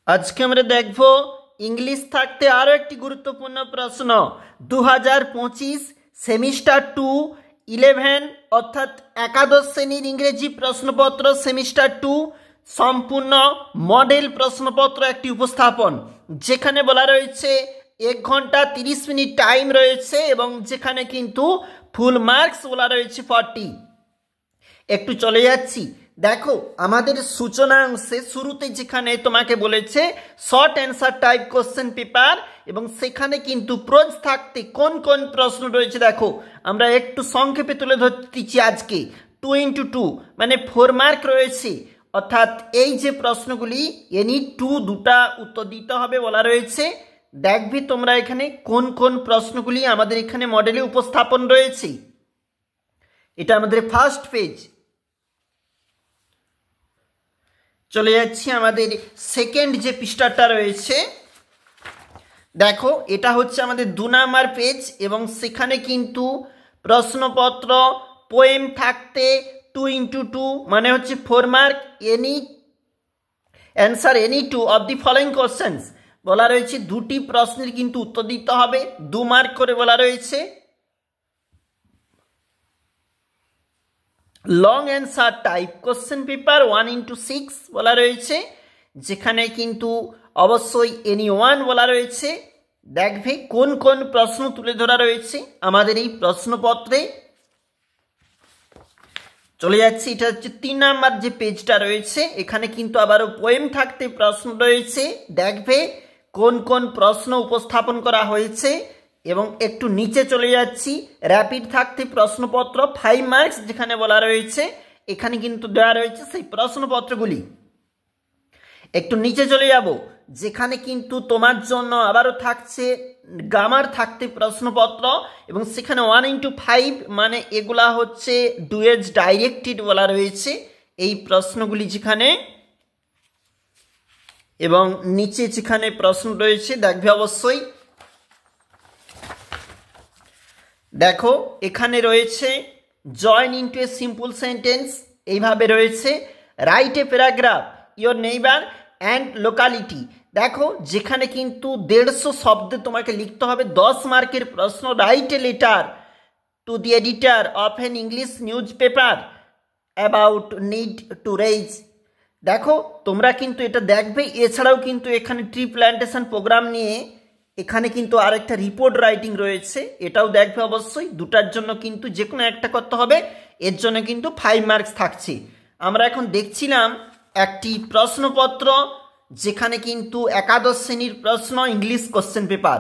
আজকে আমরা দেখব ইংলিশ থাকতে আরও একটি গুরুত্বপূর্ণ প্রশ্ন 2025 সেমিস্টার 2 11 অর্থাৎ একাদশ শ্রেণীর ইংরেজি প্রশ্নপত্র সেমিস্টার 2 সম্পূর্ণ মডেল প্রশ্নপত্র একটি উপস্থাপন, যেখানে বলা রয়েছে 1 ঘন্টা 30 মিনিট টাইম রয়েছে এবং যেখানে কিন্তু ফুল মার্কস বলা রয়েছে 40। একটু চলে যাচ্ছি, দেখো আমাদের সূচনা অংশে শুরুতে যেখানে তোমাকে বলেছে short answer type question paper এবং সেখানে কিন্তু প্রোজ থাকতে কোন কোন প্রশ্ন রয়েছে দেখো আমরা একটু সংক্ষেপে তুলে ধরতেছি। আজকে 2x2 মানে 4 মার্ক রয়েছে, অর্থাৎ এই যে প্রশ্নগুলি এনি 2 দুটা উত্তর দিতে হবে বলা রয়েছে। দেখবে তোমরা এখানে কোন কোন প্রশ্নগুলি আমাদের এখানে মডেলে উপস্থাপন রয়েছে। এটা আমাদের ফার্স্ট পেজ। চলে যাচ্ছি আমাদের সেকেন্ড যে পৃষ্ঠাটা রয়েছে, দেখো এটা হচ্ছে আমাদের 2 নাম্বার পেজ এবং সেখানে কিন্তু প্রশ্নপত্র পোয়েম থাকতে 2x2 মানে হচ্ছে 4 mark any answer any 2 of the following questions বলা রয়েছে। দুটি প্রশ্নের কিন্তু উত্তর দিতে হবে, 2 মার্ক করে বলা রয়েছে। Long answer type question paper 1x6 বলা রয়েছে, যেখানে কিন্তু অবশ্যই এনি 1 বলা রয়েছে। দেখবে কোন কোন প্রশ্ন তুলে ধরা রয়েছে আমাদের এই প্রশ্নপত্রে। চলে যাচ্ছি, এটা হচ্ছে 3 নাম্বার যে পেজটা রয়েছে, এখানে কিন্তু আবারও পোয়েম থাকতে প্রশ্ন রয়েছে। দেখবে কোন কোন প্রশ্ন উপস্থাপন করা হয়েছে এবং একটু নিচে চলে যাচ্ছি, র্যাপিড থাকতে প্রশ্নপত্র 5 মার্কস যেখানে বলা রয়েছে, এখানে কিন্তু দেওয়া রয়েছে সেই প্রশ্নপত্রগুলি। একটু নিচে চলে যাব, যেখানে কিন্তু তোমার জন্য আবারও থাকছে গ্রামার থাকতে প্রশ্নপত্র এবং সেখানে 1x5 মানে এগুলা হচ্ছে ডুয়েজ ডাইরেক্টেড বলা রয়েছে এই প্রশ্নগুলি যেখানে, এবং নিচে যেখানে প্রশ্ন রয়েছে দেখবে অবশ্যই। দেখো এখানে রয়েছে join into a simple sentence, এইভাবে রয়েছে write a paragraph your neighbour and locality. দেখো যেখানে কিন্তু 150 শব্দে তোমাকে লিখতে হবে, 10 মার্কের প্রশ্ন। Write a letter to the editor of an English news paper about need to raise. দেখো তোমরা কিন্তু এটা দেখবে। এছাড়াও কিন্তু এখানে ট্রি প্ল্যান্টেশন প্রোগ্রাম নিয়ে এখানে কিন্তু আরেকটা রিপোর্ট রাইটিং রয়েছে, এটাও দেখবে অবশ্যই। দুটার জন্য কিন্তু যে কোনো একটা করতে হবে, এর জন্য কিন্তু 5 মার্কস থাকছে। আমরা এখন দেখছিলাম একটি প্রশ্নপত্র যেখানে কিন্তু একাদশ শ্রেণীর প্রশ্ন ইংলিশ কোশ্চেন পেপার।